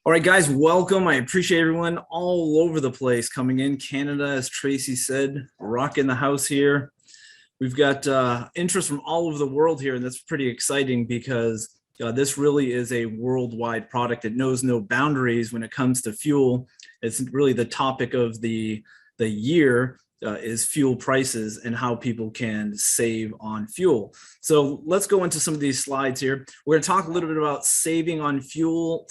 All right, guys, welcome. I appreciate everyone all over the place coming in. Canada, as Tracy said, rocking the house here. We've got interest from all over the world here, and that's pretty exciting because this really is a worldwide product. It knows no boundaries when it comes to fuel. It's really the topic of the year is fuel prices and how people can save on fuel. So let's go into some of these slides here. We're going to talk a little bit about saving on fuel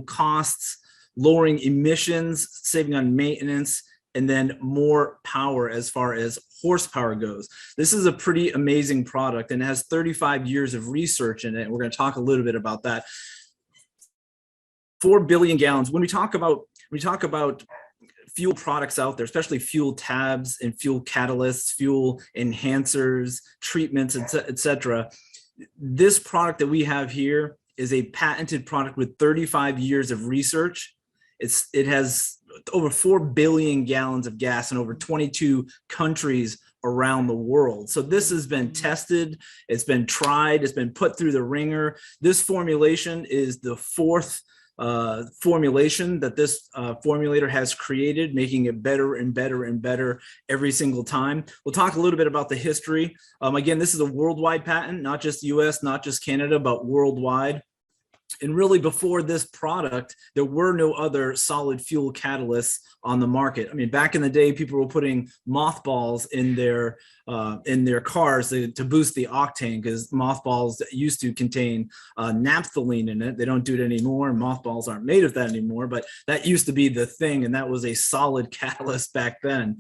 costs, lowering emissions, saving on maintenance, and then more power as far as horsepower goes. This is a pretty amazing product and it has 35 years of research in it. We're going to talk a little bit about that. 4 billion gallons. When we talk about fuel products out there, especially fuel tabs and fuel catalysts, fuel enhancers, treatments, etc. This product that we have here is a patented product with 35 years of research. It has over 4 billion gallons of gas in over 22 countries around the world. So this has been tested, it's been tried, it's been put through the ringer. This formulation is the fourth formulation that this formulator has created, making it better and better and better every single time. We'll talk a little bit about the history. Again, this is a worldwide patent, not just US, not just Canada, but worldwide. And really, before this product, there were no other solid fuel catalysts on the market. I mean, back in the day, people were putting mothballs in their cars to boost the octane, because mothballs used to contain naphthalene in it. They don't do it anymore, and mothballs aren't made of that anymore. But that used to be the thing, and that was a solid catalyst back then.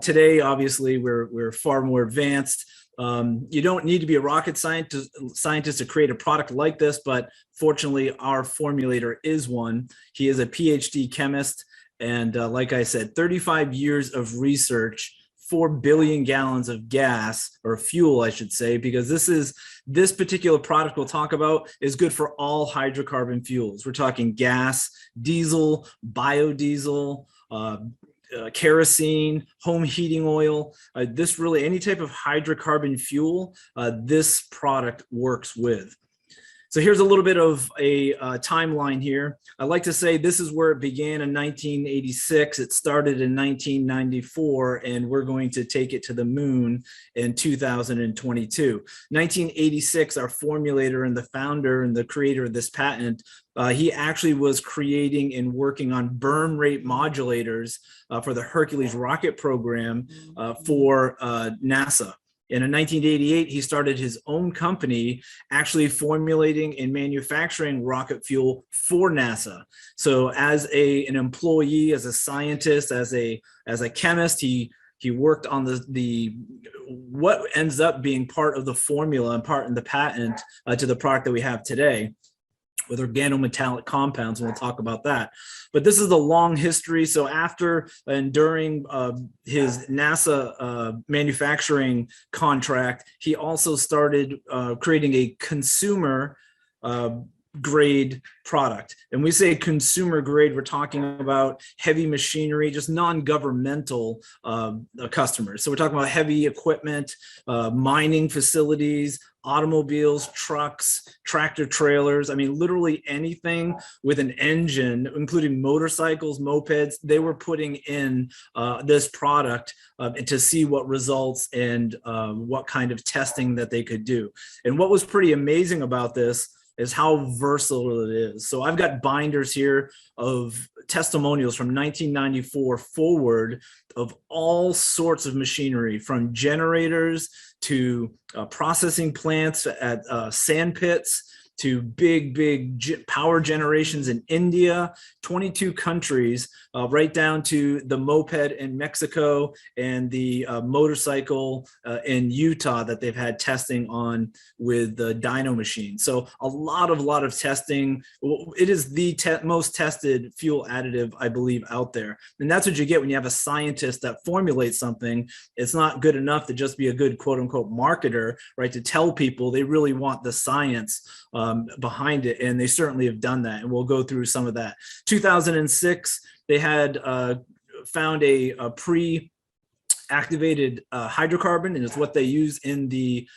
Today, obviously, we're far more advanced. You don't need to be a rocket scientist to create a product like this, but fortunately our formulator is one. He is a PhD chemist, and like I said, 35 years of research, 4 billion gallons of gas, or fuel I should say, because this particular product we'll talk about is good for all hydrocarbon fuels. We're talking gas, diesel, biodiesel, kerosene, home heating oil. This really, any type of hydrocarbon fuel, this product works with. So here's a little bit of a timeline here. I like to say this is where it began in 1986. It started in 1994, and we're going to take it to the moon in 2022. 1986, our formulator and the founder and the creator of this patent, he actually was creating and working on burn rate modulators for the Hercules rocket program for NASA. And in 1988, he started his own company, actually formulating and manufacturing rocket fuel for NASA. So as an employee, as a scientist, as a chemist, he worked on the what ends up being part of the formula and part in the patent to the product that we have today, with organometallic compounds, and we'll talk about that. But this is the long history. So after and during his NASA manufacturing contract, he also started creating a consumer grade product. And we say consumer grade, we're talking about heavy machinery, just non-governmental customers. So we're talking about heavy equipment, mining facilities, automobiles, trucks, tractor trailers. I mean, literally anything with an engine, including motorcycles, mopeds, they were putting in this product to see what results and what kind of testing that they could do. And what was pretty amazing about this is how versatile it is. So I've got binders here of testimonials from 1994 forward of all sorts of machinery, from generators to processing plants at sand pits, to big power generations in India, 22 countries, right down to the moped in Mexico and the motorcycle in Utah that they've had testing on with the dyno machine. So a lot of testing. It is the most tested fuel additive, I believe, out there. And that's what you get when you have a scientist that formulates something. It's not good enough to just be a good quote unquote marketer, right? To tell people, they really want the science behind it, and they certainly have done that, and we'll go through some of that. 2006, they had found a pre-activated hydrocarbon, and it's what they use in the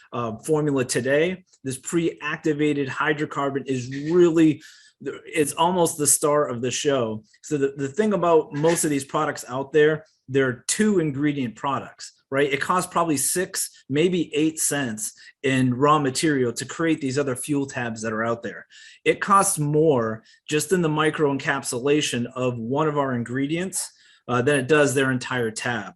formula today. This pre-activated hydrocarbon is really it's almost the star of the show. So the thing about most of these products out there, they're 2-ingredient products, right? It costs probably 6, maybe 8 cents in raw material to create these other fuel tabs that are out there. It costs more just in the micro encapsulation of one of our ingredients than it does their entire tab.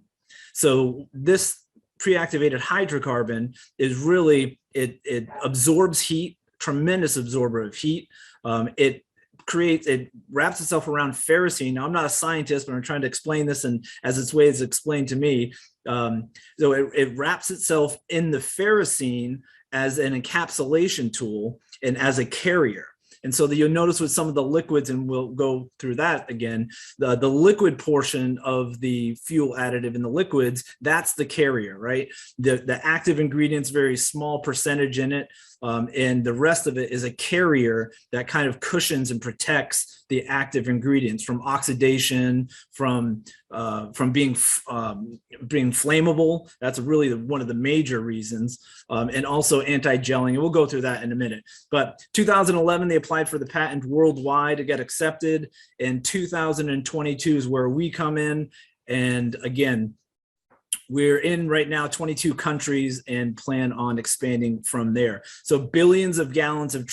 So this pre-activated hydrocarbon is really, it absorbs heat, tremendous absorber of heat. It wraps itself around ferrocene. Now, I'm not a scientist, but I'm trying to explain this, and as its way is explained to me. So it wraps itself in the ferrocene as an encapsulation tool and as a carrier. And so you'll notice with some of the liquids, and we'll go through that again, the liquid portion of the fuel additive in the liquids, that's the carrier, right? The active ingredient's very small percentage in it. And the rest of it is a carrier that kind of cushions and protects the active ingredients from oxidation, from being flammable. That's really one of the major reasons, and also anti-gelling. And we'll go through that in a minute. But 2011, they applied for the patent worldwide to get accepted. And 2022 is where we come in. And again, we're in right now 22 countries and plan on expanding from there. So billions of gallons of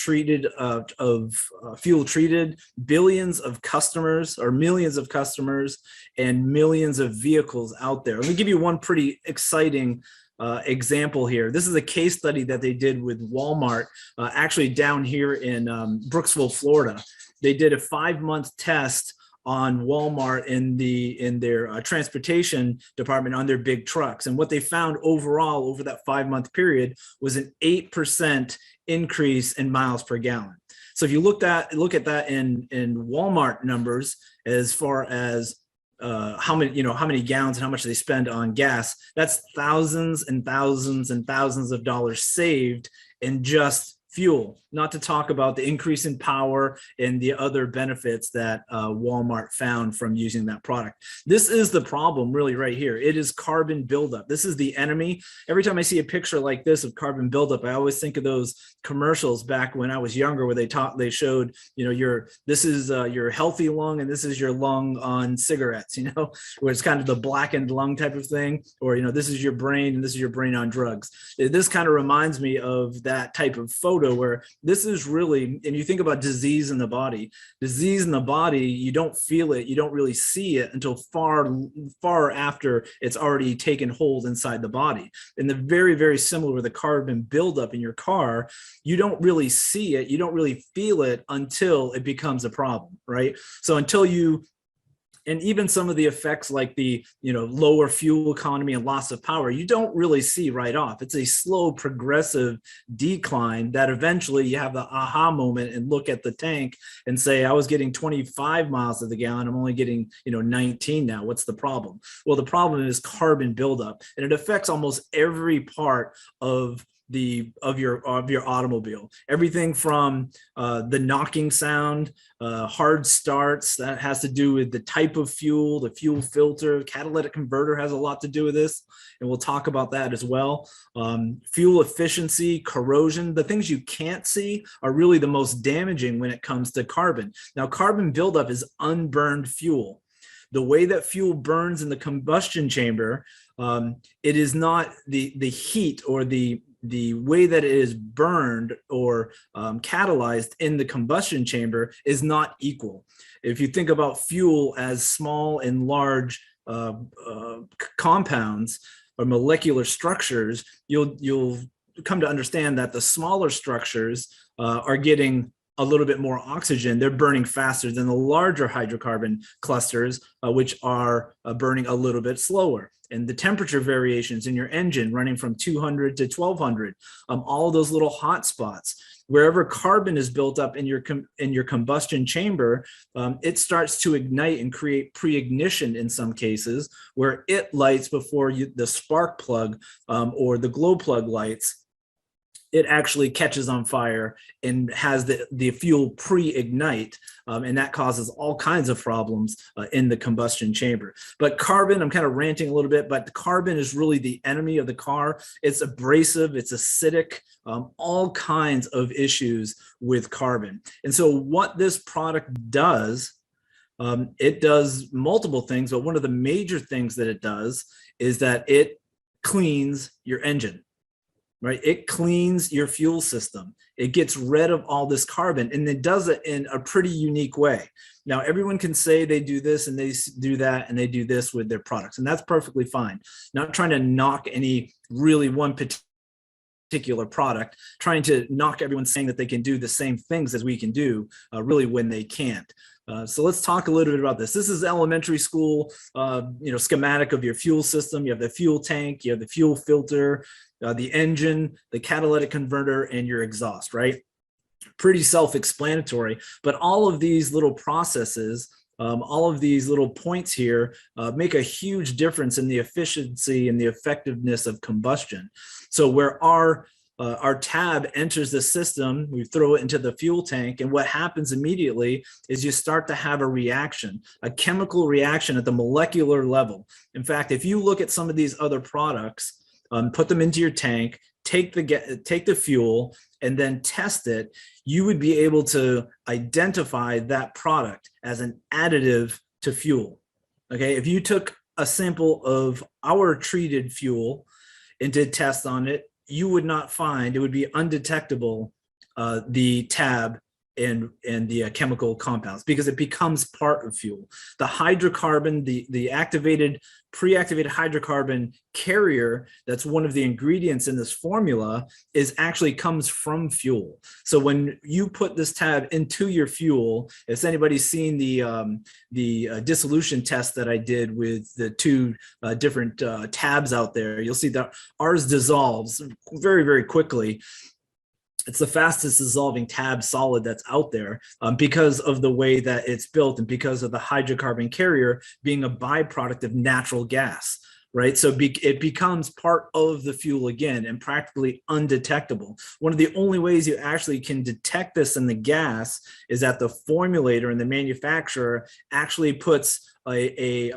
fuel treated, billions of customers or millions of customers, and millions of vehicles out there. Let me give you one pretty exciting example here. This is a case study that they did with Walmart, actually down here in Brooksville, Florida. They did a 5-month test on Walmart in their transportation department on their big trucks. And what they found overall over that 5-month period was an 8% increase in miles per gallon. So if you look at that in Walmart numbers, as far as how many gallons and how much they spend on gas, that's thousands and thousands and thousands of dollars saved in just fuel, not to talk about the increase in power and the other benefits that Walmart found from using that product. This is the problem really right here. It is carbon buildup. This is the enemy. Every time I see a picture like this of carbon buildup, I always think of those commercials back when I was younger where they showed, this is your healthy lung and this is your lung on cigarettes, where it's kind of the blackened lung type of thing, or, this is your brain and this is your brain on drugs. This kind of reminds me of that type of photo where this is really, and you think about disease in the body, you don't feel it, you don't really see it until far after it's already taken hold inside the body. And the very, very similar with the carbon buildup in your car, you don't really see it, you don't really feel it until it becomes a problem, right? So and even some of the effects like the lower fuel economy and loss of power, you don't really see right off. It's a slow progressive decline that eventually you have the aha moment and look at the tank and say, I was getting 25 miles to the gallon, I'm only getting 19 now. What's the problem? Well, the problem is carbon buildup, and it affects almost every part of your automobile. Everything from the knocking sound, hard starts, that has to do with the type of fuel, the fuel filter, catalytic converter has a lot to do with this, and we'll talk about that as well. Fuel efficiency, corrosion, the things you can't see are really the most damaging when it comes to carbon. Now, carbon buildup is unburned fuel. The way that fuel burns in the combustion chamber, it is not the heat or the way that it is burned or catalyzed in the combustion chamber is not equal. If you think about fuel as small and large compounds or molecular structures, you'll come to understand that the smaller structures are getting a little bit more oxygen. They're burning faster than the larger hydrocarbon clusters, which are burning a little bit slower. And the temperature variations in your engine running from 200 to 1200, all those little hot spots, wherever carbon is built up in your combustion chamber, it starts to ignite and create pre-ignition in some cases, where it lights before the spark plug or the glow plug lights. it actually catches on fire and has the fuel pre-ignite, and that causes all kinds of problems in the combustion chamber. But carbon, I'm kind of ranting a little bit, but carbon is really the enemy of the car. It's abrasive, it's acidic, all kinds of issues with carbon. And so what this product does, it does multiple things, but one of the major things that it does is that it cleans your engine. Right? It cleans your fuel system. It gets rid of all this carbon, and it does it in a pretty unique way. Now, everyone can say they do this and they do that and they do this with their products, and that's perfectly fine. Not trying to knock any really one particular product, trying to knock everyone saying that they can do the same things as we can do, really when they can't. So let's talk a little bit about this. This is elementary school, schematic of your fuel system. You have the fuel tank, you have the fuel filter, the engine, the catalytic converter, and your exhaust, right? Pretty self-explanatory, but all of these little processes, all of these little points here make a huge difference in the efficiency and the effectiveness of combustion. So where our tab enters the system, we throw it into the fuel tank, and what happens immediately is you start to have a reaction, a chemical reaction at the molecular level. In fact, if you look at some of these other products, put them into your tank, take the fuel, and then test it, you would be able to identify that product as an additive to fuel. Okay, if you took a sample of our treated fuel and did tests on it, you would not find, it would be undetectable, the tab and the chemical compounds, because it becomes part of fuel. The hydrocarbon, the pre-activated hydrocarbon carrier, that's one of the ingredients in this formula, actually comes from fuel. So when you put this tab into your fuel, if anybody's seen the dissolution test that I did with the two different tabs out there, you'll see that ours dissolves very, very quickly. It's the fastest dissolving tab solid that's out there, because of the way that it's built and because of the hydrocarbon carrier being a byproduct of natural gas, right? So it becomes part of the fuel again and practically undetectable. One of the only ways you actually can detect this in the gas is that the formulator and the manufacturer actually puts a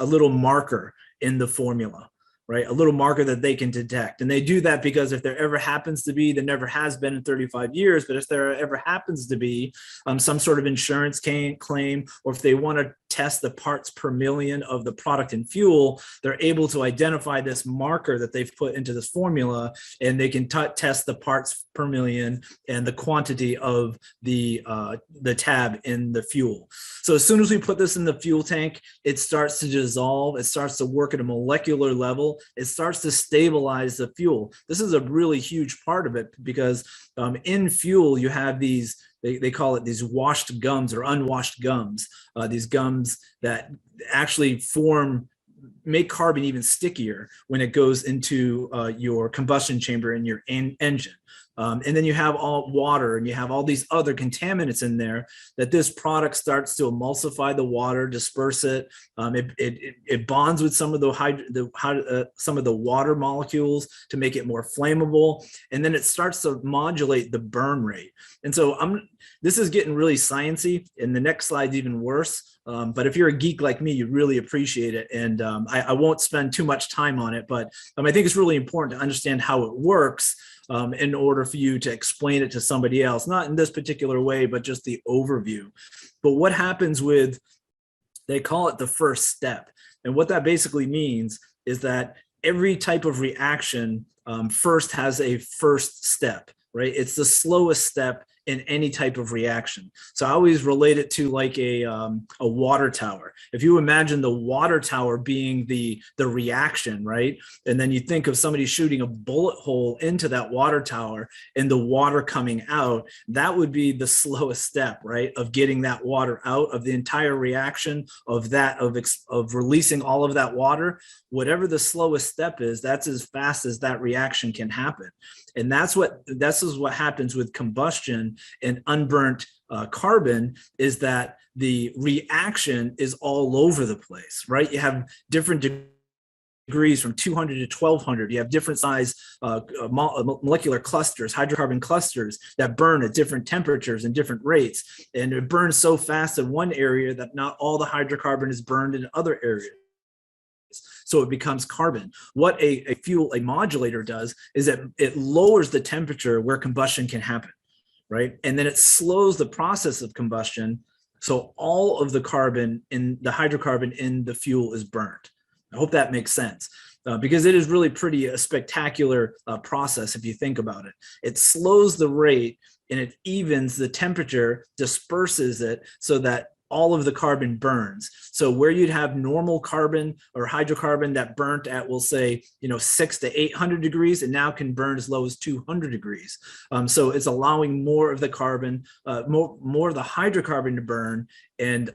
little marker in the formula, right? A little marker that they can detect. And they do that because if there ever happens to be, there never has been in 35 years, but if there ever happens to be some sort of insurance claim, or if they want to test the parts per million of the product and fuel, they're able to identify this marker that they've put into this formula, and they can test the parts per million and the quantity of the tab in the fuel. So as soon as we put this in the fuel tank, it starts to dissolve. It starts to work at a molecular level. It starts to stabilize the fuel. This is a really huge part of it, because in fuel, you have these, they call it these washed gums or unwashed gums, these gums that actually make carbon even stickier when it goes into your combustion chamber in your engine. And then you have all water, and you have all these other contaminants in there that this product starts to emulsify the water, disperse it. It bonds with some of the water molecules to make it more flammable, and then it starts to modulate the burn rate. And so this is getting really sciencey, and the next slide's even worse. But if you're a geek like me, you really appreciate it. And I won't spend too much time on it, but I think it's really important to understand how it works in order for you to explain it to somebody else, not in this particular way, but just the overview. But what happens with, they call it the first step. And what that basically means is that every type of reaction first has a first step, right? It's the slowest step in any type of reaction. So I always relate it to like a water tower. If you imagine the water tower being the reaction, right? And then you think of somebody shooting a bullet hole into that water tower and the water coming out, that would be the slowest step, right? Of getting that water out of the entire reaction of releasing all of that water. Whatever the slowest step is, that's as fast as that reaction can happen. And this is what happens with combustion and unburnt carbon, is that the reaction is all over the place, right? You have different degrees from 200 to 1200. You have different size molecular clusters, hydrocarbon clusters that burn at different temperatures and different rates. And it burns so fast in one area that not all the hydrocarbon is burned in other areas. So it becomes carbon. What a modulator does is that it lowers the temperature where combustion can happen, right? And then it slows the process of combustion. So all of the carbon in the hydrocarbon in the fuel is burned. I hope that makes sense. Because it is really pretty a spectacular process if you think about it. It slows the rate and it evens the temperature, disperses it so that all of the carbon burns. So where you'd have normal carbon or hydrocarbon that burnt at, we'll say, 600 to 800 degrees, and now can burn as low as 200 degrees. So it's allowing more of the carbon, more of the hydrocarbon to burn, and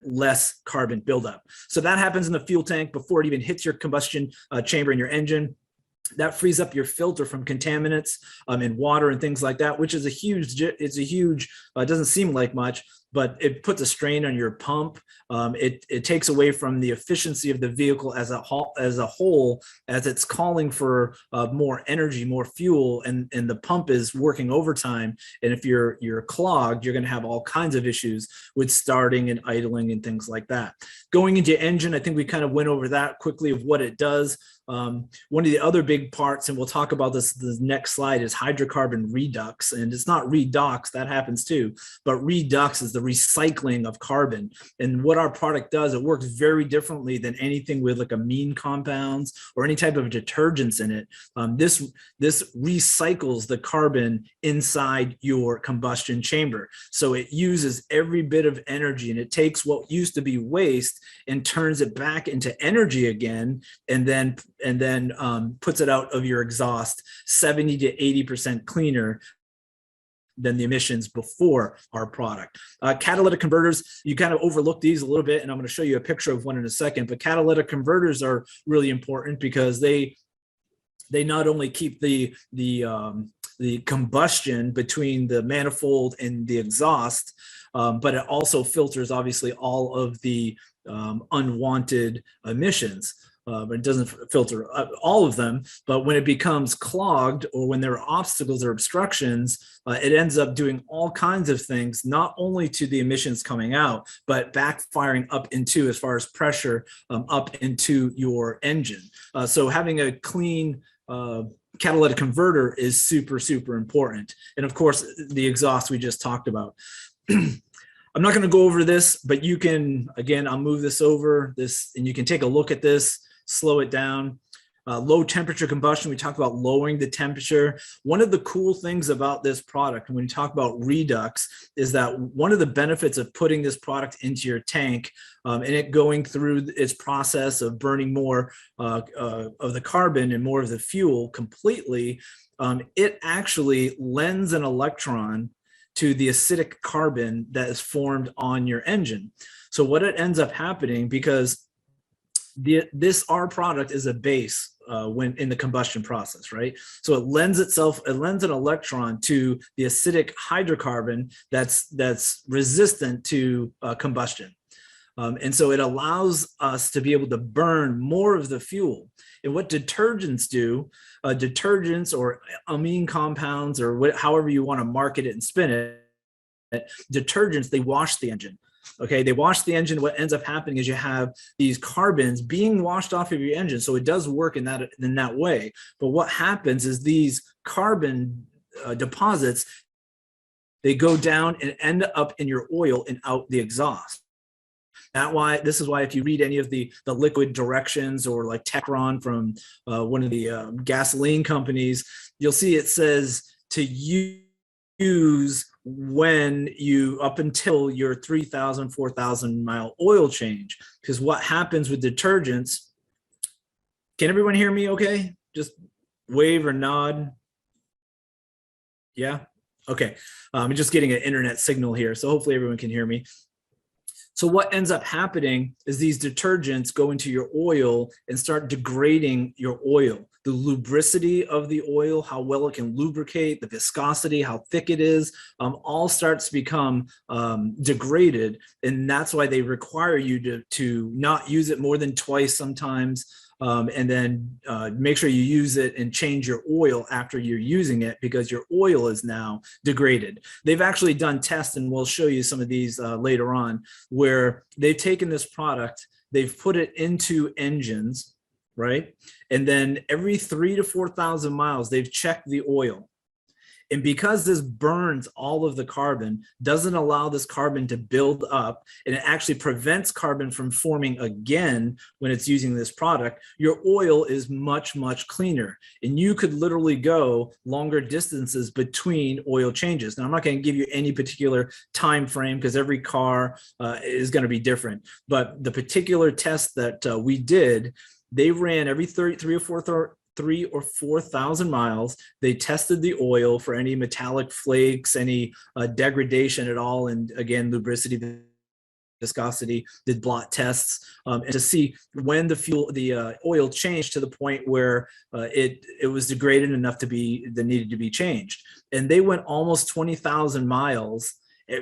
less carbon buildup. So that happens in the fuel tank before it even hits your combustion chamber in your engine. That frees up your filter from contaminants and water and things like that, which is it doesn't seem like much, but it puts a strain on your pump. It takes away from the efficiency of the vehicle as a whole, as it's calling for more energy, more fuel, and the pump is working overtime. And if you're clogged, you're going to have all kinds of issues with starting and idling and things like that. Going into engine, I think we kind of went over that quickly of what it does. One of the other big parts, and we'll talk about this the next slide, is hydrocarbon redox. And it's not redox, that happens too, but redox is the recycling of carbon. And what our product does, it works very differently than anything with like amine compounds or any type of detergents in it. This recycles the carbon inside your combustion chamber. So it uses every bit of energy, and it takes what used to be waste and turns it back into energy again, and then puts it out of your exhaust 70 to 80% cleaner than the emissions before our product. Catalytic converters, you kind of overlook these a little bit, and I'm going to show you a picture of one in a second, but catalytic converters are really important because they not only keep the combustion between the manifold and the exhaust, but it also filters obviously all of the unwanted emissions. It doesn't filter all of them, but when it becomes clogged or when there are obstacles or obstructions, it ends up doing all kinds of things, not only to the emissions coming out, but backfiring up into, as far as pressure, up into your engine. So having a clean catalytic converter is super, super important. And of course, the exhaust we just talked about. I'm not going to go over this, but you can, again, I'll move this over this, and you can take a look at this, slow it down. Low temperature combustion, we talk about lowering the temperature. One of the cool things about this product, when you talk about Redux, is that one of the benefits of putting this product into your tank and it going through its process of burning more of the carbon and more of the fuel completely, it actually lends an electron to the acidic carbon that is formed on your engine. So what it ends up happening, because our product is a base when in the combustion process, right? So it lends an electron to the acidic hydrocarbon that's resistant to combustion. And so it allows us to be able to burn more of the fuel. And what detergents do, detergents or amine compounds, or however you want to market it and spin it, detergents, they wash the engine. Okay, they wash the engine. What ends up happening is you have these carbons being washed off of your engine. So it does work in that way. But what happens is these carbon deposits, they go down and end up in your oil and out the exhaust. This is why if you read any of the liquid directions, or like Techron from one of the gasoline companies, you'll see it says to use when you up until your 3,000, 4,000 mile oil change. Because what happens with detergents, can everyone hear me okay? Just wave or nod. Yeah, okay. I'm just getting an internet signal here, so hopefully everyone can hear me. So what ends up happening is these detergents go into your oil and start degrading your oil. The lubricity of the oil, how well it can lubricate, the viscosity, how thick it is, all starts to become degraded. And that's why they require you to not use it more than twice sometimes. and then make sure you use it and change your oil after you're using it, because your oil is now degraded. They've actually done tests, and we'll show you some of these later on, where they've taken this product, they've put it into engines, right? And then every 3,000 to 4,000 miles, they've checked the oil. And because this burns all of the carbon, doesn't allow this carbon to build up, and it actually prevents carbon from forming again when it's using this product, your oil is much, much cleaner. And you could literally go longer distances between oil changes. Now, I'm not going to give you any particular time frame because every car is going to be different. But the particular test that we did, they ran every 3,000 or 4,000 miles. They tested the oil for any metallic flakes, any degradation at all, and again, lubricity, viscosity, did blot tests, and to see when the oil changed to the point where it was degraded enough that needed to be changed. And they went almost 20,000 miles,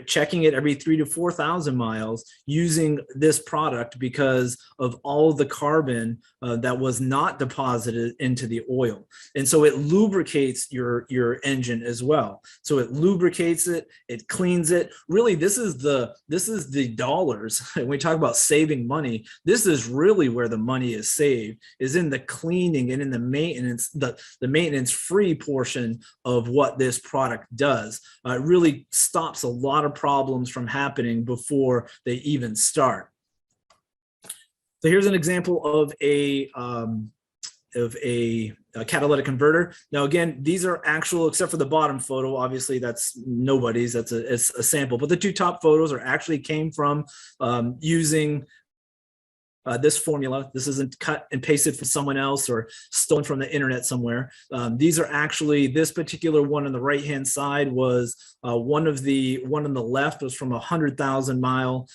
checking it every 3,000 to 4,000 miles using this product because of all the carbon that was not deposited into the oil. And so it lubricates your engine as well. So it lubricates it, it cleans it. Really, this is the dollars. When we talk about saving money, this is really where the money is saved, is in the cleaning and in the maintenance, the maintenance free portion of what this product does. It really stops a lot of problems from happening before they even start. So here's an example of a catalytic converter. Now, again, these are actual, except for the bottom photo, obviously that's nobody's, it's a sample, but the two top photos are actually came from using this formula. This isn't cut and pasted from someone else or stolen from the internet somewhere. These are actually, this particular one on the right hand side was one on the left was from a 100,000 mile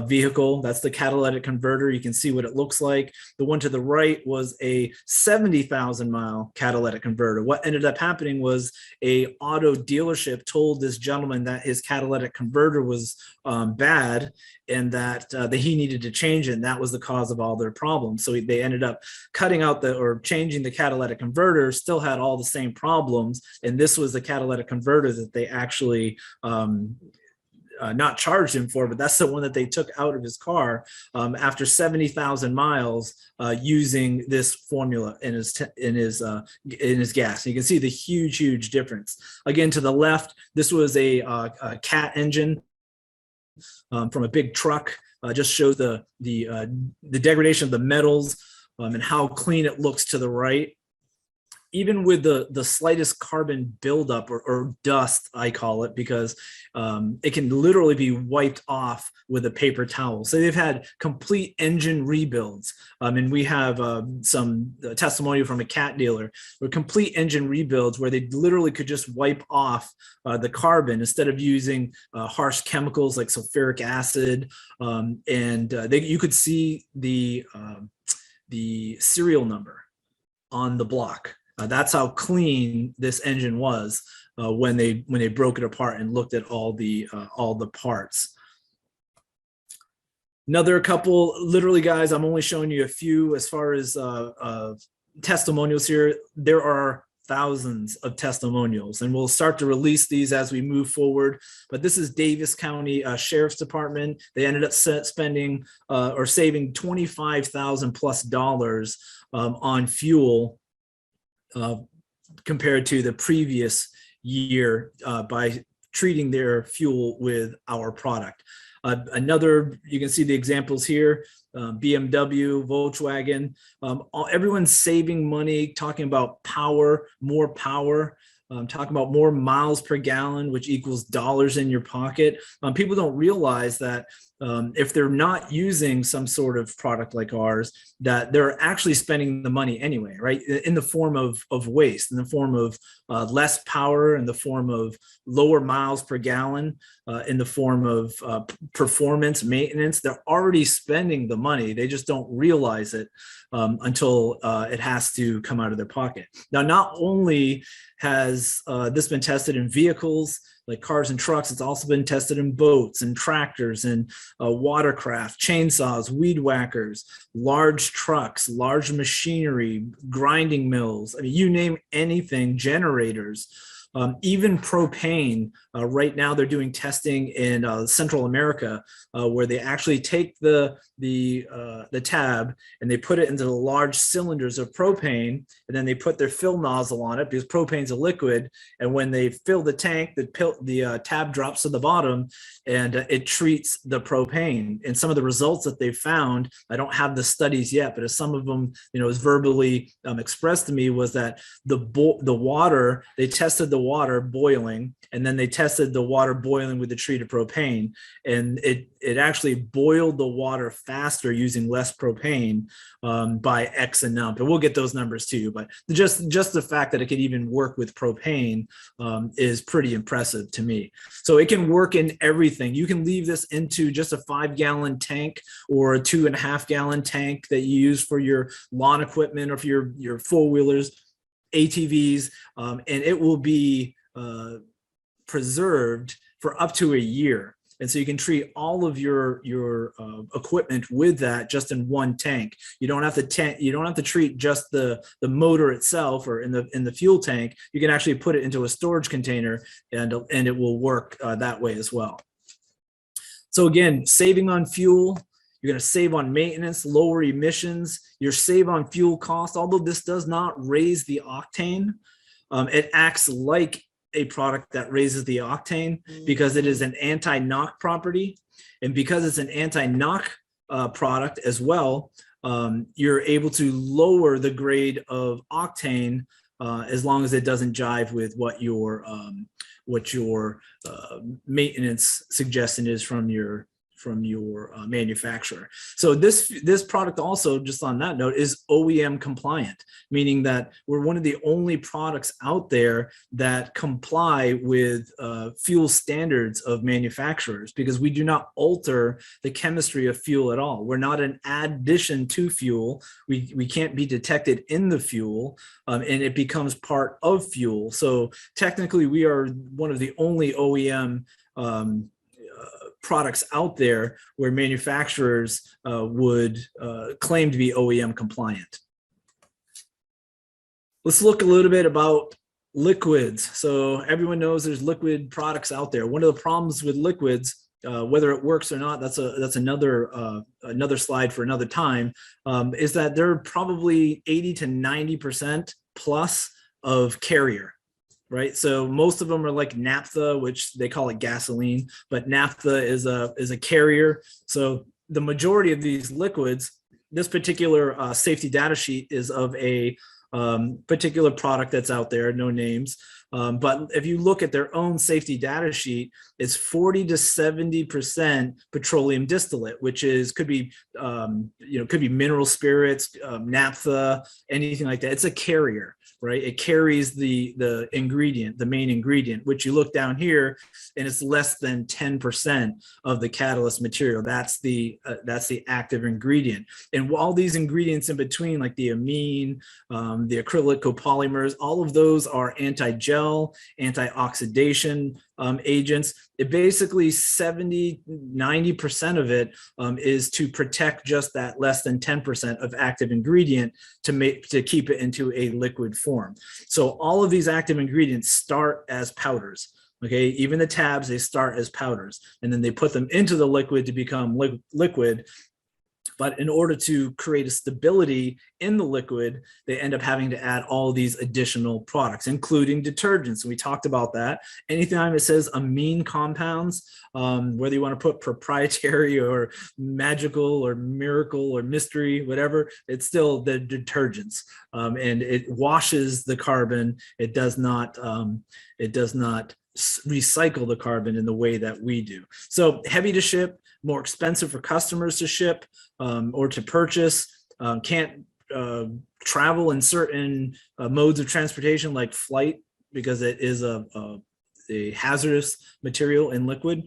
vehicle. That's the catalytic converter. You can see what it looks like. The one to the right was a 70,000 mile catalytic converter. What ended up happening was a auto dealership told this gentleman that his catalytic converter was bad, and that he needed to change it, and that was the cause of all their problems. So they ended up cutting out or changing the catalytic converter, still had all the same problems, and this was the catalytic converter that they actually not charged him for, but that's the one that they took out of his car after 70,000 miles using this formula in his gas. And you can see the huge difference. Again, to the left, this was a cat engine from a big truck. Just shows the degradation of the metals and how clean it looks to the right. Even with the slightest carbon buildup or dust, I call it, because it can literally be wiped off with a paper towel. So they've had complete engine rebuilds. And we have some testimonial from a cat dealer, or complete engine rebuilds where they literally could just wipe off the carbon instead of using harsh chemicals like sulfuric acid. You could see the serial number on the block. That's how clean this engine was when they broke it apart and looked at all the parts. Another couple, literally, guys, I'm only showing you a few as far as testimonials here. There are thousands of testimonials, and we'll start to release these as we move forward. But this is Davis County Sheriff's Department. They ended up spending or saving $25,000+ on fuel compared to the previous year by treating their fuel with our product. You can see the examples here, BMW, Volkswagen, everyone's saving money, talking about power, more power, talking about more miles per gallon, which equals dollars in your pocket. People don't realize that if they're not using some sort of product like ours, that they're actually spending the money anyway, right? In the form of waste, in the form of less power, in the form of lower miles per gallon, in the form of performance, maintenance. They're already spending the money. They just don't realize it until it has to come out of their pocket. Now, not only has this been tested in vehicles, like cars and trucks. It's also been tested in boats and tractors and watercraft, chainsaws, weed whackers, large trucks, large machinery, grinding mills. I mean, you name anything, generators. Even propane, right now they're doing testing in Central America, where they actually take the tab and they put it into the large cylinders of propane, and then they put their fill nozzle on it because propane's a liquid. And when they fill the tank, the tab drops to the bottom, and it treats the propane. And some of the results that they've found, I don't have the studies yet, but as some of them, is verbally expressed to me, was that the water, they tested the water boiling, and then they tested the water boiling with the treated propane, and it actually boiled the water faster using less propane by X and nump. And we'll get those numbers to you, but just the fact that it could even work with propane is pretty impressive to me. So it can work in everything. You can leave this into just a 5-gallon tank or a 2.5-gallon tank that you use for your lawn equipment or for your four-wheelers, ATVs, and it will be preserved for up to a year. And so you can treat all of your equipment with that just in one tank. You don't have to treat just the motor itself or in the fuel tank. You can actually put it into a storage container, and it will work that way as well. So again, saving on fuel. You're going to save on maintenance, lower emissions. You're save on fuel costs. Although this does not raise the octane, it acts like a product that raises the octane because it is an anti-knock property. And because it's an anti-knock product as well, you're able to lower the grade of octane as long as it doesn't jive with what your maintenance suggestion is from your manufacturer. So this product also, just on that note, is OEM compliant, meaning that we're one of the only products out there that comply with fuel standards of manufacturers, because we do not alter the chemistry of fuel at all. We're not an addition to fuel. We can't be detected in the fuel, and it becomes part of fuel. So technically, we are one of the only OEM products out there where manufacturers would claim to be OEM compliant. Let's look a little bit about liquids. So everyone knows there's liquid products out there. One of the problems with liquids, whether it works or not, that's another slide for another time, is that they're probably 80 to 90% plus of carrier. Right, so most of them are like naphtha, which they call it gasoline, but naphtha is a carrier. So the majority of these liquids, this particular safety data sheet is of a particular product that's out there, no names. But if you look at their own safety data sheet, it's 40 to 70% petroleum distillate, which could be mineral spirits, naphtha, anything like that. It's a carrier, right? It carries the ingredient, the main ingredient, which you look down here, and it's less than 10% of the catalyst material. That's the active ingredient. And all these ingredients in between, like the amine, the acrylic copolymers, all of those are anti-gel, anti-oxidation agents. It basically 70-90% of it is to protect just that less than 10% of active ingredient to keep it into a liquid form. So all of these active ingredients start as powders. Okay, even the tabs, they start as powders, and then they put them into the liquid to become liquid. But in order to create a stability in the liquid, they end up having to add all these additional products, including detergents. We talked about that. Anytime it says amine compounds, whether you want to put proprietary or magical or miracle or mystery, whatever, it's still the detergents. And it washes the carbon. It does not recycle the carbon in the way that we do. So heavy to ship, more expensive for customers to ship or to purchase, can't travel in certain modes of transportation like flight because it is a hazardous material in liquid.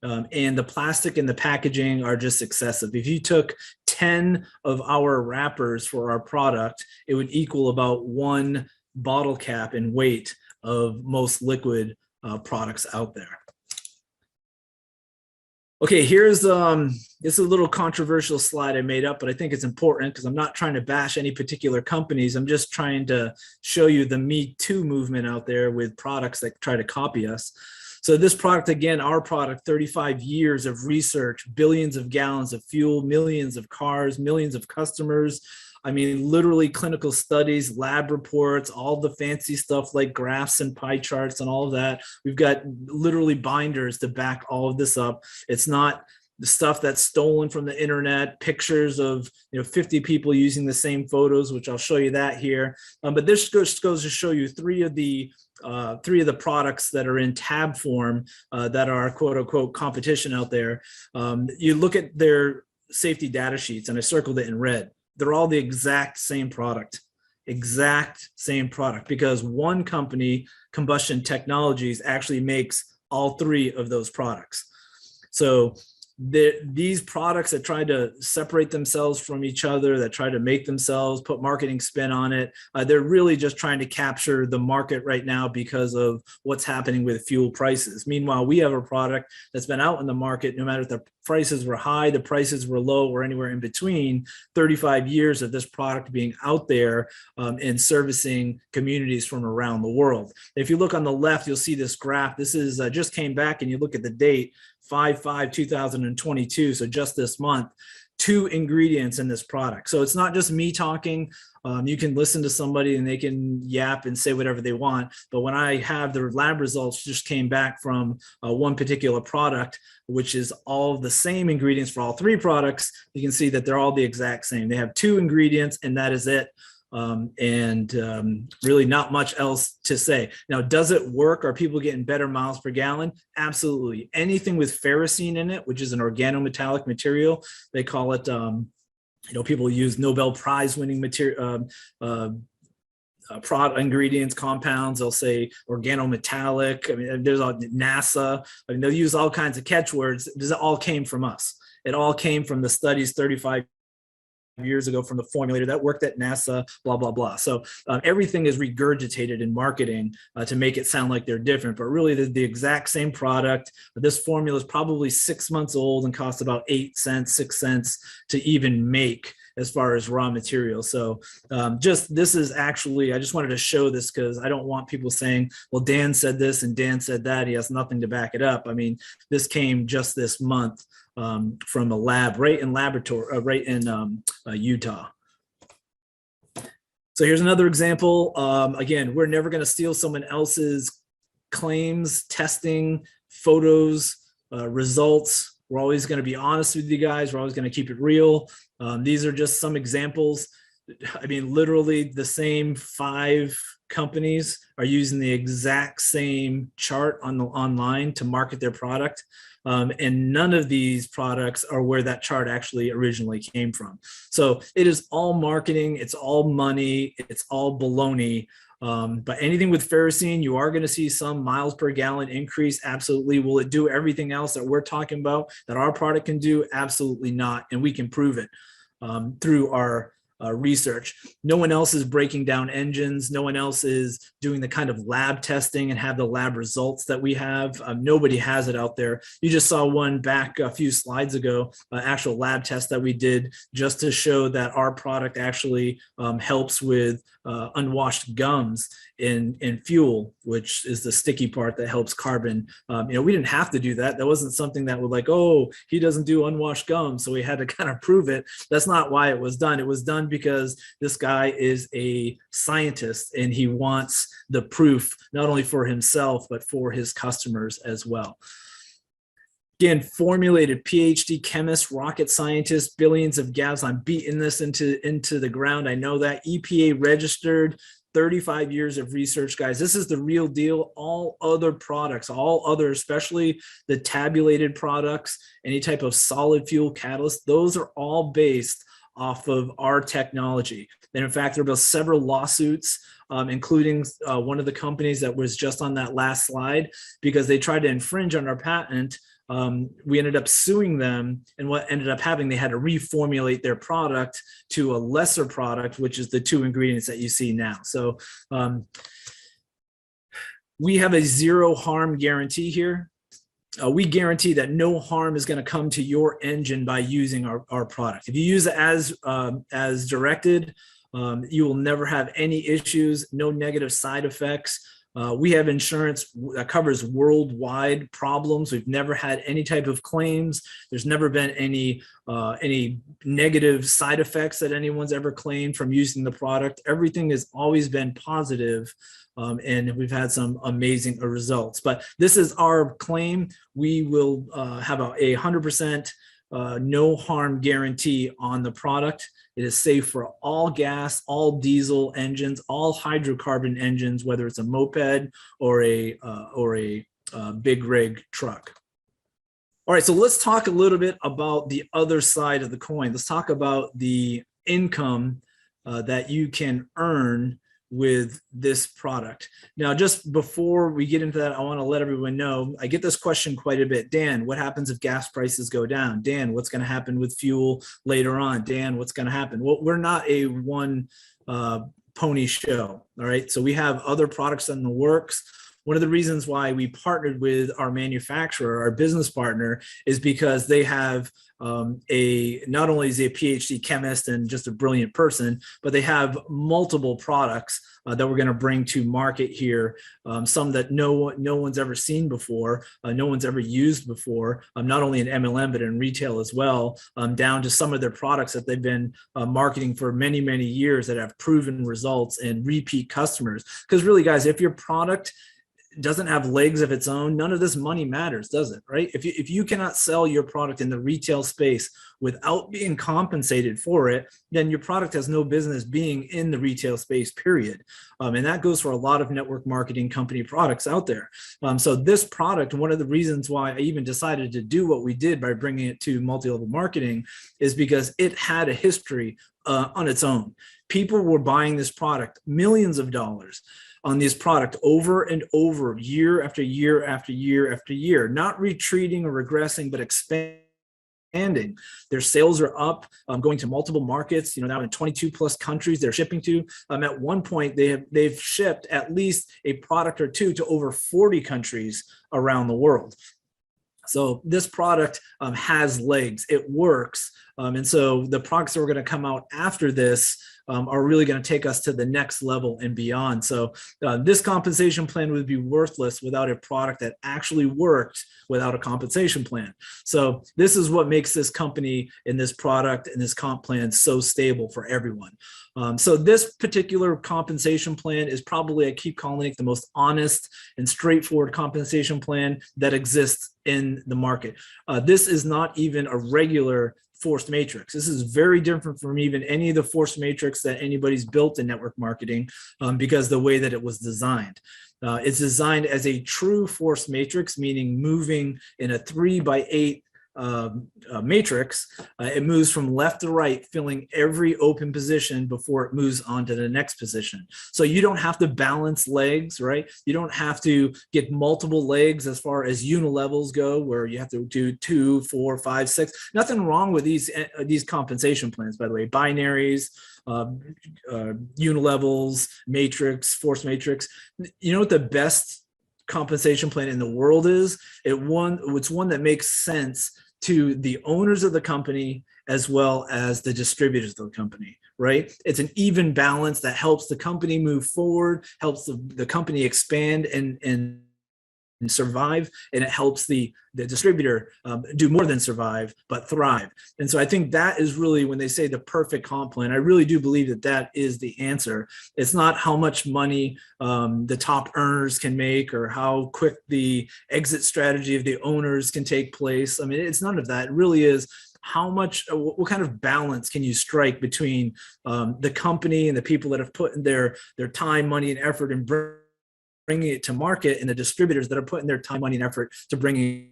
And the plastic and the packaging are just excessive. If you took 10 of our wrappers for our product, it would equal about one bottle cap in weight of most liquid products out there. Okay, here's it's a little controversial slide I made up, but I think it's important because I'm not trying to bash any particular companies. I'm just trying to show you the Me Too movement out there with products that try to copy us. So this product, again, our product, 35 years of research, billions of gallons of fuel, millions of cars, millions of customers. I mean, literally clinical studies, lab reports, all the fancy stuff like graphs and pie charts and all of that. We've got literally binders to back all of this up. It's not the stuff that's stolen from the internet, pictures of 50 people using the same photos, which I'll show you that here. But this goes to show you three of the products that are in tab form that are quote unquote competition out there. You look at their safety data sheets, and I circled it in red. They're all the exact same product, because one company, Combustion Technologies, actually makes all three of those products. So these products that try to separate themselves from each other, that try to make themselves, put marketing spin on it, they're really just trying to capture the market right now because of what's happening with fuel prices. Meanwhile, we have a product that's been out in the market, no matter if the prices were high, the prices were low, or anywhere in between, 35 years of this product being out there and servicing communities from around the world. If you look on the left, you'll see this graph. This is just came back, and you look at the date, 5/5/2022, so just this month, 2 ingredients in this product. So it's not just me talking. You can listen to somebody and they can yap and say whatever they want. But when I have the lab results just came back from one particular product, which is all the same ingredients for all 3 products, you can see that they're all the exact same. They have 2 ingredients and that is it. Really not much else to say. Now, does it work? Are people getting better miles per gallon? Absolutely. Anything with ferrocene in it, which is an organometallic material, they call it, people use Nobel Prize winning material, product ingredients, compounds. They'll say organometallic. I mean, there's NASA. I mean, they'll use all kinds of catchwords. This all came from us. It all came from the studies 35 years ago from the formulator that worked at NASA, blah, blah, blah. So everything is regurgitated in marketing to make it sound like they're different, but really the exact same product. This formula is probably 6 months old and costs about 8 cents, 6 cents to even make as far as raw material. So this is actually, I just wanted to show this because I don't want people saying, well, Dan said this and Dan said that. He has nothing to back it up. I mean, this came just this month from a lab right in Utah. So here's another example. Again, we're never going to steal someone else's claims, testing, photos, results. We're always going to be honest with you guys. We're always going to keep it real. These are just some examples. I mean, literally the same 5 companies are using the exact same chart online to market their product. And none of these products are where that chart actually originally came from. So it is all marketing, it's all money, it's all baloney. But anything with ferrocene, you are going to see some miles per gallon increase. Absolutely. Will it do everything else that we're talking about that our product can do? Absolutely not. And we can prove it through our research. No one else is breaking down engines. No one else is doing the kind of lab testing and have the lab results that we have. Nobody has it out there. You just saw one back a few slides ago, actual lab test that we did just to show that our product actually helps with unwashed gums in fuel, which is the sticky part that helps carbon. We didn't have to do that. That wasn't something that would like, oh, he doesn't do unwashed gums, so we had to kind of prove it. That's not why it was done. It was done because this guy is a scientist and he wants the proof not only for himself but for his customers as well. Again, formulated PhD chemist, rocket scientist, billions of gallons. I'm beating this into the ground. I know that. EPA registered, 35 years of research, guys. This is the real deal. All other products, especially the tabulated products, any type of solid fuel catalyst, those are all based off of our technology. And in fact, there were several lawsuits, including one of the companies that was just on that last slide, because they tried to infringe on our patent. We ended up suing them, and what ended up happening, they had to reformulate their product to a lesser product, which is the 2 ingredients that you see now. So We have a zero harm guarantee here. We guarantee that no harm is going to come to your engine by using our product. If you use it as directed, you will never have any issues, no negative side effects. We have insurance that covers worldwide problems. We've never had any type of claims. There's never been any negative side effects that anyone's ever claimed from using the product. Everything has always been positive, and we've had some amazing results. But this is our claim. We will have a 100% no harm guarantee on the product. It is safe for all gas, all diesel engines, all hydrocarbon engines, whether it's a moped or a big rig truck. All right, so let's talk a little bit about the other side of the coin. Let's talk about the income that you can earn with this product. Now, just before we get into that, I want to let everyone know, I get this question quite a bit. Dan, what happens if gas prices go down? Dan, what's going to happen with fuel later on? Dan, what's going to happen? Well, we're not a one pony show. All right. So we have other products in the works. One of the reasons why we partnered with our manufacturer, our business partner, is because they have not only is he a PhD chemist and just a brilliant person, but they have multiple products that we're going to bring to market here. Some that no one's ever seen before, no one's ever used before, not only in MLM, but in retail as well, down to some of their products that they've been marketing for many, many years that have proven results and repeat customers. Because really, guys, if your product doesn't have legs of its own, none of this money matters, does it? Right? If you cannot sell your product in the retail space without being compensated for it, then your product has no business being in the retail space, period. And that goes for a lot of network marketing company products out there. So this product, one of the reasons why I even decided to do what we did by bringing it to multi-level marketing, is because it had a history on its own. People were buying this product, millions of dollars on this product over and over, year after year after year after year, not retreating or regressing, but expanding. Their sales are up, going to multiple markets, now in 22 plus countries they're shipping to. At one point, they've shipped at least a product or two to over 40 countries around the world. So this product has legs, it works. And so the products that are going to come out after this are really going to take us to the next level and beyond. So this compensation plan would be worthless without a product that actually worked without a compensation plan. So this is what makes this company and this product and this comp plan so stable for everyone. So this particular compensation plan is probably, I keep calling it, the most honest and straightforward compensation plan that exists in the market. This is not even a regular forced matrix. This is very different from even any of the forced matrix that anybody's built in network marketing, because the way that it was designed. It's designed as a true forced matrix, meaning moving in a 3x8 matrix. It moves from left to right, filling every open position before it moves on to the next position. So you don't have to balance legs, right? You don't have to get multiple legs as far as unilevels go, where you have to do 2, 4, 5, 6. Nothing wrong with these compensation plans, by the way. Binaries, unilevels, matrix, force matrix. You know what the best compensation plan in the world is? It's one that makes sense to the owners of the company as well as the distributors of the company, right? It's an even balance that helps the company move forward, helps the company expand and survive, and it helps the distributor do more than survive, but thrive. And so I think that is really, when they say the perfect comp plan, I really do believe that that is the answer. It's not how much money the top earners can make or how quick the exit strategy of the owners can take place. I mean, it's none of that. It really is what kind of balance can you strike between the company and the people that have put in their time, money, and effort and bringing it to market, and the distributors that are putting their time, money, and effort to bringing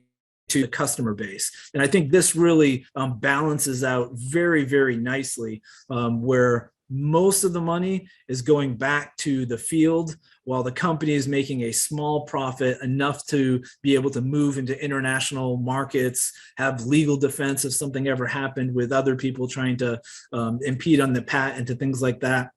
to the customer base. And I think this really balances out very, very nicely, where most of the money is going back to the field while the company is making a small profit, enough to be able to move into international markets, have legal defense if something ever happened with other people trying to impede on the patent and things like that.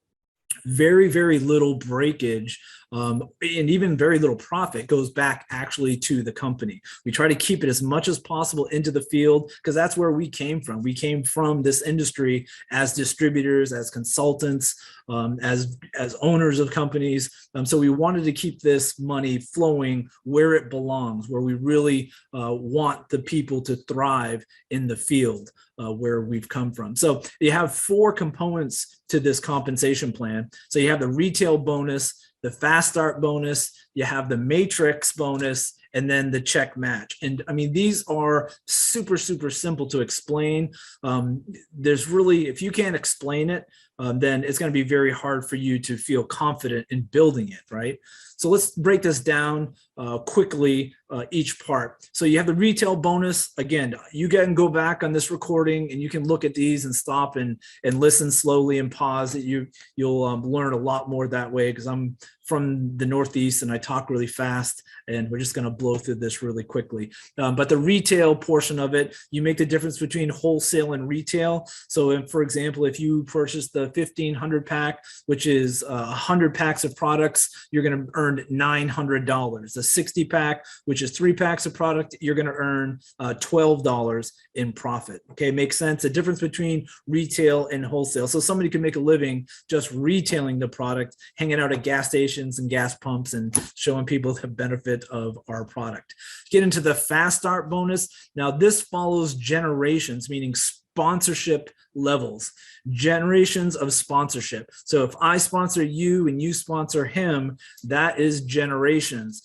Very, very little breakage and even very little profit goes back actually to the company. We try to keep it as much as possible into the field because that's where we came from. We came from this industry as distributors, as consultants, as owners of companies. So we wanted to keep this money flowing where it belongs, where we really want the people to thrive in the field where we've come from. So you have 4 components to this compensation plan. So you have the retail bonus, the fast start bonus, you have the matrix bonus, and then the check match. And I mean, these are super, super simple to explain. There's really, if you can't explain it, then it's going to be very hard for you to feel confident in building it, right? So let's break this down quickly, each part. So you have the retail bonus. Again, you can go back on this recording and you can look at these and stop and listen slowly and pause. You'll learn a lot more that way because I'm from the Northeast and I talk really fast, and we're just going to blow through this really quickly. But the retail portion of it, you make the difference between wholesale and retail. So for example, if you purchase the 1,500 pack, which is 100 packs of products, you're going to earn $900. The 60 pack, which is 3 packs of product, you're going to earn $12 in profit. Okay, makes sense. The difference between retail and wholesale. So somebody can make a living just retailing the product, hanging out at gas stations and gas pumps and showing people the benefit of our product. Get into the fast start bonus. Now this follows generations, meaning sponsorship levels, generations of sponsorship. So if I sponsor you and you sponsor him, that is generations.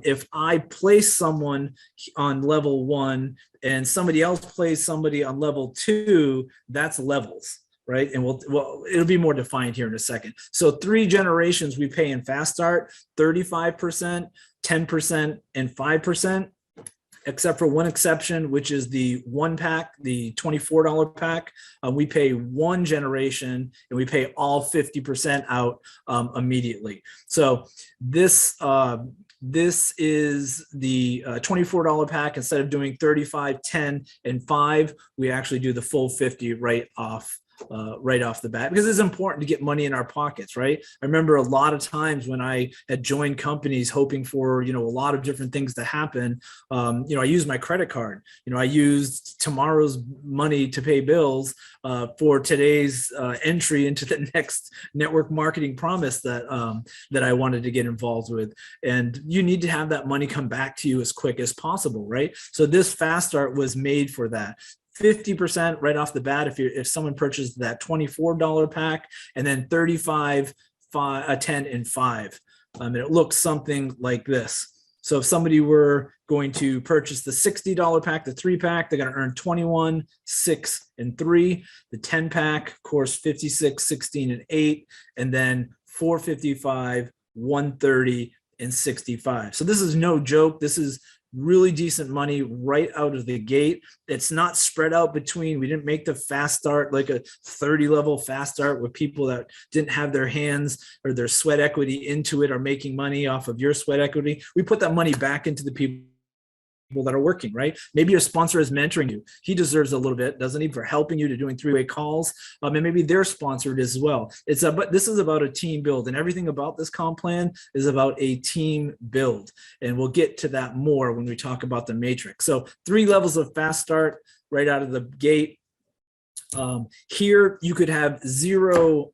If I place someone on level 1 and somebody else plays somebody on level 2, that's levels, right? And it'll be more defined here in a second. So 3 generations we pay in fast start, 35%, 10%, and 5%. Except for one exception, which is the 1 pack, the $24 pack. We pay 1 generation and we pay all 50% out immediately. So this is the $24 pack. Instead of doing 35, 10, and 5, we actually do the full 50 right off the bat, because it's important to get money in our pockets, right? I remember a lot of times when I had joined companies hoping for, a lot of different things to happen. I used my credit card. I used tomorrow's money to pay bills for today's entry into the next network marketing promise that I wanted to get involved with. And you need to have that money come back to you as quick as possible, right? So this fast start was made for that. 50% right off the bat if someone purchased that $24 pack, and then 35, 5, 10, and 5. And it looks something like this. So if somebody were going to purchase the $60 pack, the 3 pack, they're going to earn 21, 6, and 3. The 10 pack, of course, 56, 16, and 8, and then 455, 130, and 65. So this is no joke. This is really decent money right out of the gate. It's not spread out between, we didn't make the fast start like a 30 level fast start with people that didn't have their hands or their sweat equity into it or making money off of your sweat equity. We put that money back into the people that are working, right? Maybe your sponsor is mentoring you. He deserves a little bit, doesn't he, for helping you to doing 3-way calls. And maybe they're sponsored as well. But this is about a team build, and everything about this comp plan is about a team build. And we'll get to that more when we talk about the matrix. So 3 levels of fast start right out of the gate. Here you could have 0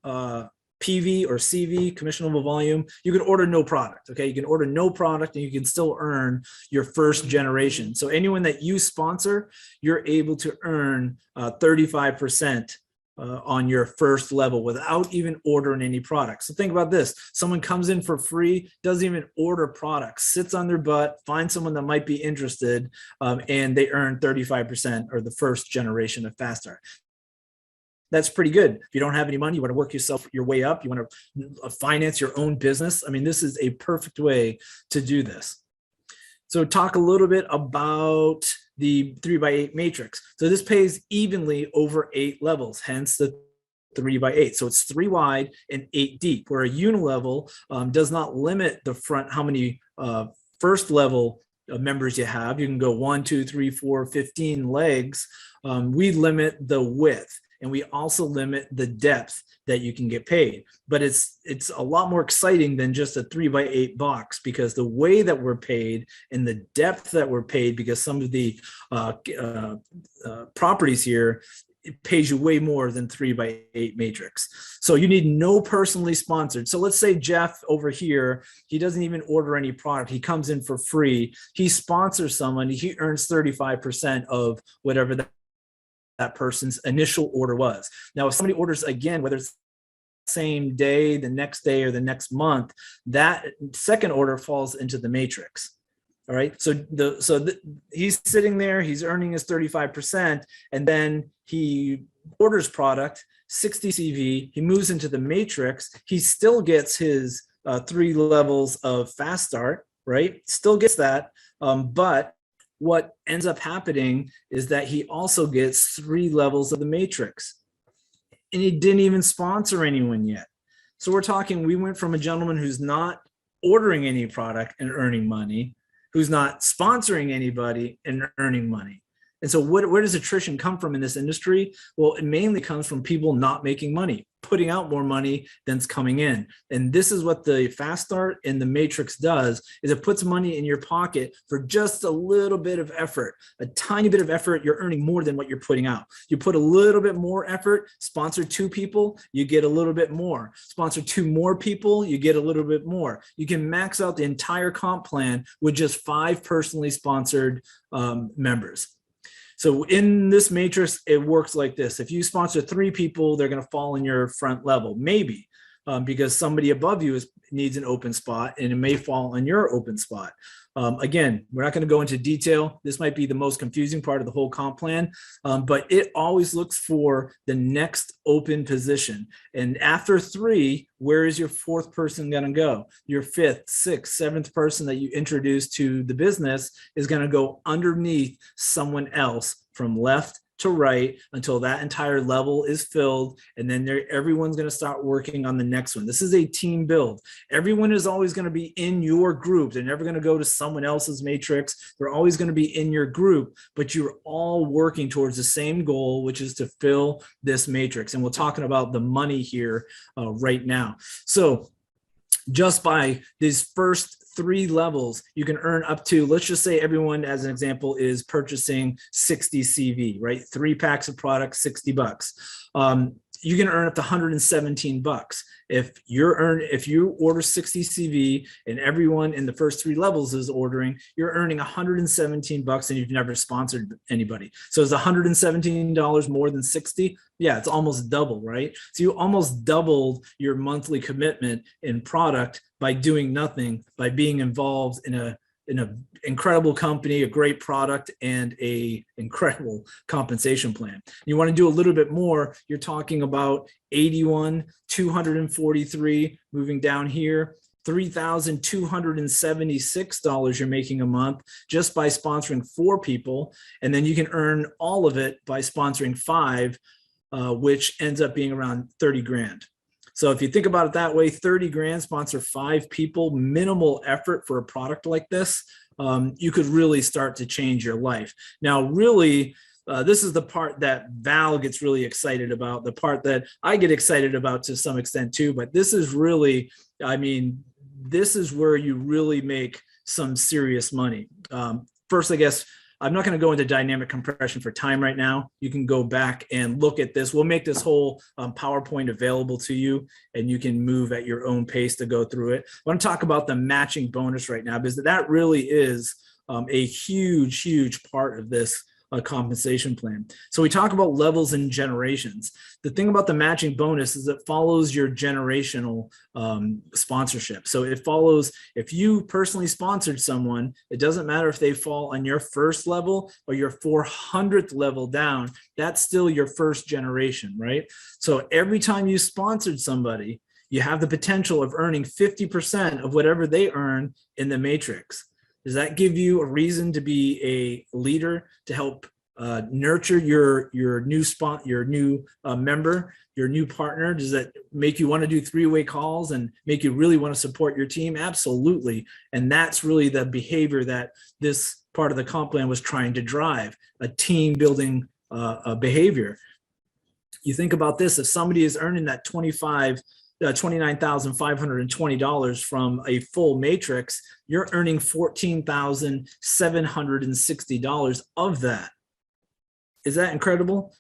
PV or CV, commissionable volume. You can order no product, okay? You can order no product and you can still earn your first generation. So anyone that you sponsor, you're able to earn 35% on your first level without even ordering any products. So think about this. Someone comes in for free, doesn't even order products, sits on their butt, finds someone that might be interested, and they earn 35% or the first generation of fast start. That's pretty good. If you don't have any money, you want to work your way up, you want to finance your own business. I mean, this is a perfect way to do this. So talk a little bit about the 3x8 matrix. So this pays evenly over 8 levels, hence the 3x8. So it's 3 wide and 8 deep, where a unilevel does not limit the front, how many first level members you have. You can go 1, 2, 3, 4, 15 legs. We limit the width. and we also limit the depth that you can get paid. But it's a lot more exciting than just a 3x8 box, because the way that we're paid and the depth that we're paid, because some of the properties here, it pays you way more than 3x8 matrix. So you need no personally sponsored. So let's say Jeff over here, he doesn't even order any product. He comes in for free. He sponsors someone. He earns 35% of whatever that person's initial order was. Now, if somebody orders again, whether it's same day, the next day, or the next month, that second order falls into the matrix. All right. So he's sitting there, he's earning his 35%, and then he orders product, 60 CV, he moves into the matrix, he still gets his 3 levels of fast start, right? Still gets that. But what ends up happening is that he also gets 3 levels of the matrix. And he didn't even sponsor anyone yet. So we're talking, we went from a gentleman who's not ordering any product and earning money, who's not sponsoring anybody and earning money. And so where does attrition come from in this industry? Well, it mainly comes from people not making money, putting out more money than's coming in. And this is what the fast start and the matrix does, is it puts money in your pocket for just a little bit of effort, a tiny bit of effort. You're earning more than what you're putting out. You put a little bit more effort, sponsor 2 people, you get a little bit more. Sponsor 2 more people, you get a little bit more. You can max out the entire comp plan with just 5 personally sponsored members. So in this matrix, it works like this. If you sponsor 3 people, they're going to fall in your front level, maybe because somebody above you needs an open spot, and it may fall in your open spot. Again, we're not going to go into detail. This might be the most confusing part of the whole comp plan, but it always looks for the next open position. And after 3, where is your 4th person going to go? Your 5th, 6th, 7th person that you introduce to the business is going to go underneath someone else from left to right until that entire level is filled, and then everyone's going to start working on the next one. This is a team build. Everyone is always going to be in your group. They're never going to go to someone else's matrix. They're always going to be in your group, but you're all working towards the same goal, which is to fill this matrix. And we're talking about the money here right now. So just by these first 3 levels, you can earn up to, let's just say everyone, as an example, is purchasing 60 CV, right? 3 packs of product, $60. You can earn up to $117. If you order 60 CV and everyone in the first 3 levels is ordering, you're earning $117 and you've never sponsored anybody. So is $117 more than 60? Yeah, it's almost double, right? So you almost doubled your monthly commitment in product by doing nothing, by being involved in an incredible company, a great product, and a incredible compensation plan. You want to do a little bit more, you're talking about 81, 243, moving down here, $3,276 you're making a month just by sponsoring 4 people. And then you can earn all of it by sponsoring 5, which ends up being around 30 grand. So if you think about it that way, 30 grand, sponsor 5 people, minimal effort for a product like this, you could really start to change your life. Now, really, this is the part that Val gets really excited about, the part that I get excited about to some extent too, but this is really, I mean, this is where you really make some serious money. First, I guess, I'm not going to go into dynamic compression for time right now. You can go back and look at this. We'll make this whole PowerPoint available to you, and you can move at your own pace to go through it. I want to talk about the matching bonus right now, because that really is a huge, huge part of this compensation plan. So we talk about levels and generations. The thing about the matching bonus is it follows your generational sponsorship. So it follows, if you personally sponsored someone, it doesn't matter if they fall on your first level or your 400th level down, that's still your first generation, right? So every time you sponsored somebody, you have the potential of earning 50% of whatever they earn in the matrix. Does that give you a reason to be a leader, to help nurture your new member, your new partner? Does that make you want to do 3-way calls and make you really want to support your team? Absolutely. And that's really the behavior that this part of the comp plan was trying to drive, a team building behavior. You think about this, if somebody is earning that $29,520 from a full matrix, you're earning $14,760 of that. Is that incredible?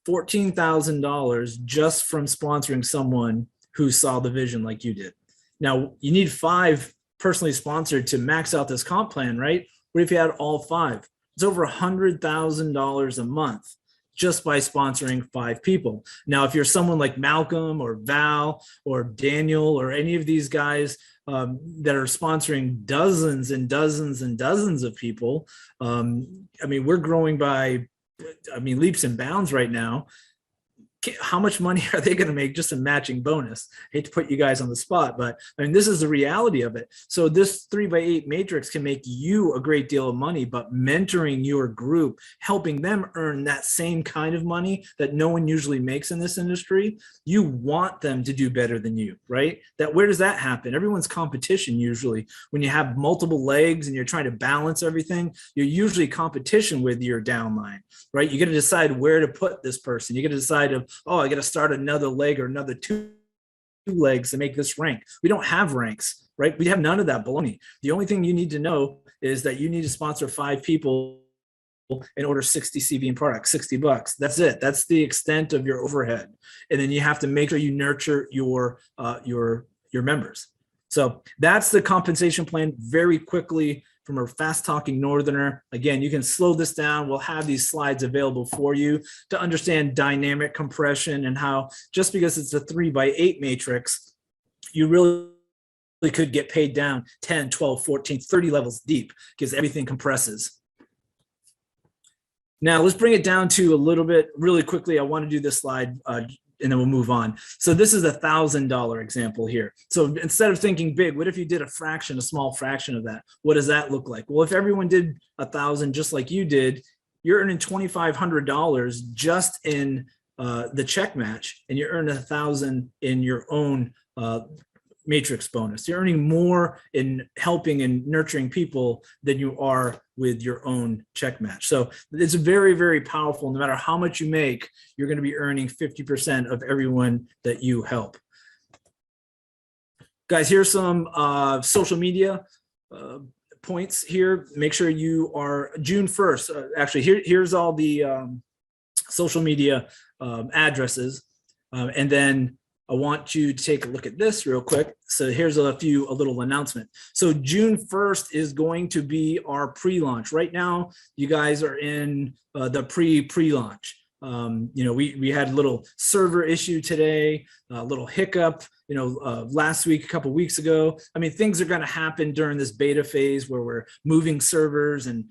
$14,000 just from sponsoring someone who saw the vision like you did. Now, you need 5 personally sponsored to max out this comp plan, right? What if you had all 5? It's over $100,000 a month just by sponsoring 5 people. Now, if you're someone like Malcolm or Val or Daniel or any of these guys that are sponsoring dozens and dozens and dozens of people, I mean, we're growing by, leaps and bounds right now. How much money are they going to make just a matching bonus? I hate to put you guys on the spot, but I mean, this is the reality of it. So this 3x8 matrix can make you a great deal of money, but mentoring your group, helping them earn that same kind of money that no one usually makes in this industry, you want them to do better than you, right? Where does that happen? Everyone's competition usually. When you have multiple legs and you're trying to balance everything, you're usually competition with your downline, right? You got to decide where to put this person. You got to decide oh, I got to start another leg or another 2 legs to make this rank. We don't have ranks, right? We have none of that baloney. The only thing you need to know is that you need to sponsor 5 people and order 60 CVM products, $60. That's it. That's the extent of your overhead. And then you have to make sure you nurture your members. So that's the compensation plan very quickly from a fast talking northerner. Again, you can slow this down. We'll have these slides available for you to understand dynamic compression and how just because it's a 3x8 matrix, you really could get paid down 10, 12, 14, 30 levels deep because everything compresses. Now let's bring it down to a little bit really quickly. I want to do this slide and then we'll move on. So this is $1,000 example here. So instead of thinking big, what if you did a small fraction of that? What does that look like? Well, if everyone did 1,000 just like you did, you're earning $2,500 just in the check match, and you're earning 1,000 in your own matrix bonus. You're earning more in helping and nurturing people than you are with your own check match. So it's very, very powerful. No matter how much you make, you're going to be earning 50% of everyone that you help. Guys, here's some social media points here. Make sure you are June 1st. Actually, here's all the social media addresses. And then I want you to take a look at this real quick. So here's a little announcement. So June 1st is going to be our pre-launch. Right now, you guys are in the pre-launch. We had a little server issue today, a little hiccup, last week, a couple weeks ago. I mean, things are going to happen during this beta phase where we're moving servers and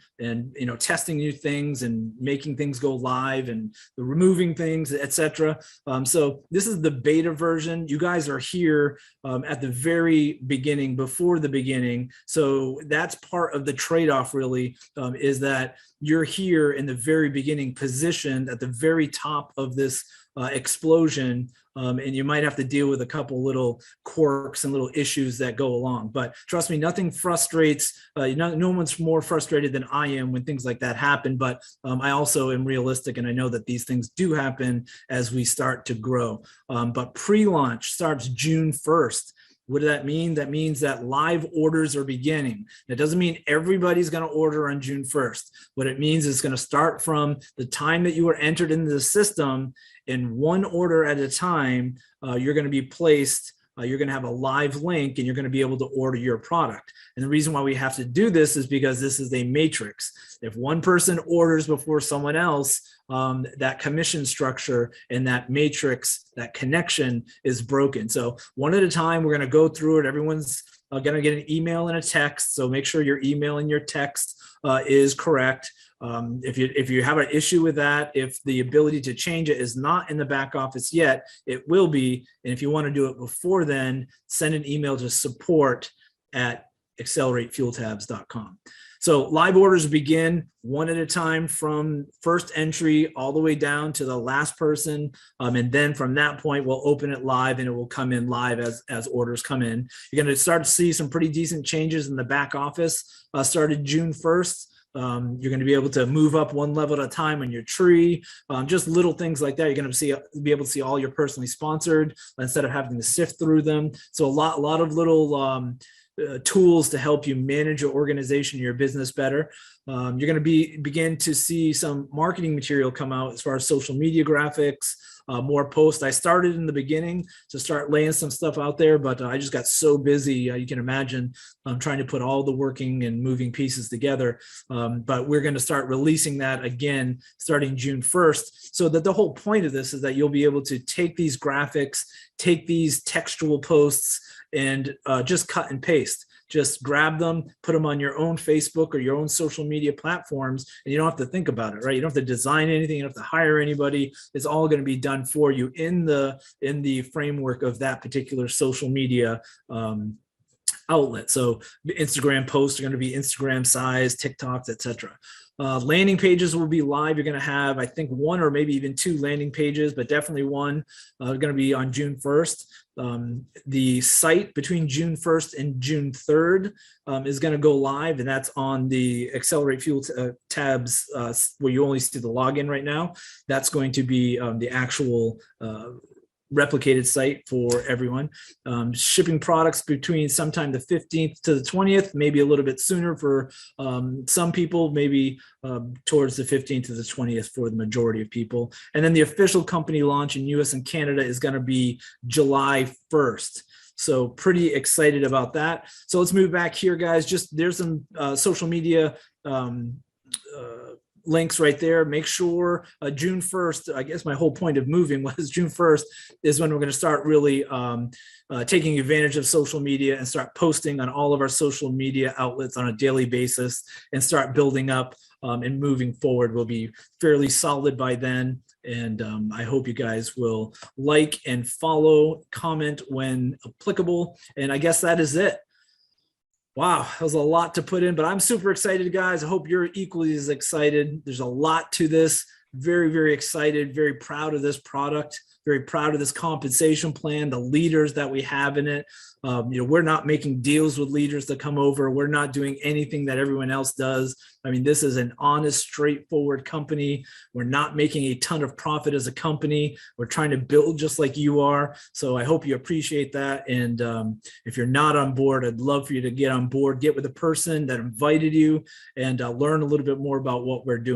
testing new things and making things go live and removing things, etc. So this is the beta version. You guys are here at the very beginning, before the beginning. So that's part of the trade-off really, is that you're here in the very beginning, positioned at the very top of this explosion, and you might have to deal with a couple little quirks and little issues that go along. But trust me, nothing frustrates. No one's more frustrated than I am when things like that happen. But I also am realistic, and I know that these things do happen as we start to grow. But pre-launch starts June 1st. What does that mean? That means that live orders are beginning. It doesn't mean everybody's going to order on June 1st. What it means is it's going to start from the time that you were entered into the system, and one order at a time, you're going to be placed. You're going to have a live link and you're going to be able to order your product. And the reason why we have to do this is because this is a matrix. If one person orders before someone else, that commission structure and that matrix, that connection is broken. So one at a time, we're going to go through it. Everyone's going to get an email and a text. So make sure your email and your text is correct. If you have an issue with that, if the ability to change it is not in the back office yet, it will be. And if you want to do it before then, send an email to support@xceleratefueltabs.com. So live orders begin one at a time from first entry all the way down to the last person. And then from that point, we'll open it live and it will come in live as orders come in. You're going to start to see some pretty decent changes in the back office started June 1st. You're going to be able to move up one level at a time on your tree. Just little things like that. You're going to be able to see all your personally sponsored instead of having to sift through them. So a lot of little tools to help you manage your organization, your business better. You're going to begin to see some marketing material come out as far as social media graphics, more posts. I started in the beginning to start laying some stuff out there, but I just got so busy. You can imagine trying to put all the working and moving pieces together. But we're going to start releasing that again starting June 1st. So that the whole point of this is that you'll be able to take these graphics, take these textual posts, and just cut and paste. Just grab them, put them on your own Facebook or your own social media platforms, and you don't have to think about it, right? You don't have to design anything, you don't have to hire anybody. It's all going to be done for you in the framework of that particular social media outlet. So Instagram posts are going to be Instagram size, TikToks, etc. Landing pages will be live. You're going to have, I think, one or maybe even two landing pages, but definitely one going to be on June 1st. The site between June 1st and June 3rd is going to go live, and that's on the Xcelerate Fuel tabs where you only see the login right now. That's going to be the actual replicated site for everyone. Shipping products between sometime the 15th to the 20th, maybe a little bit sooner for some people, maybe towards the 15th to the 20th for the majority of people. And then the official company launch in US and Canada is going to be July 1st. So pretty excited about that. So let's move back here, guys. Just there's some social media links right there. Make sure June 1st, I guess my whole point of moving was June 1st is when we're going to start really taking advantage of social media and start posting on all of our social media outlets on a daily basis and start building up and moving forward. We'll be fairly solid by then. And I hope you guys will like and follow, comment when applicable. And I guess that is it. Wow, that was a lot to put in, but I'm super excited, guys. I hope you're equally as excited. There's a lot to this. Very, very excited, very proud of this product, very proud of this compensation plan, the leaders that we have in it. We're not making deals with leaders to come over. We're not doing anything that everyone else does. I mean, this is an honest, straightforward company. We're not making a ton of profit as a company. We're trying to build just like you are. So I hope you appreciate that. And if you're not on board, I'd love for you to get on board, get with the person that invited you, and learn a little bit more about what we're doing.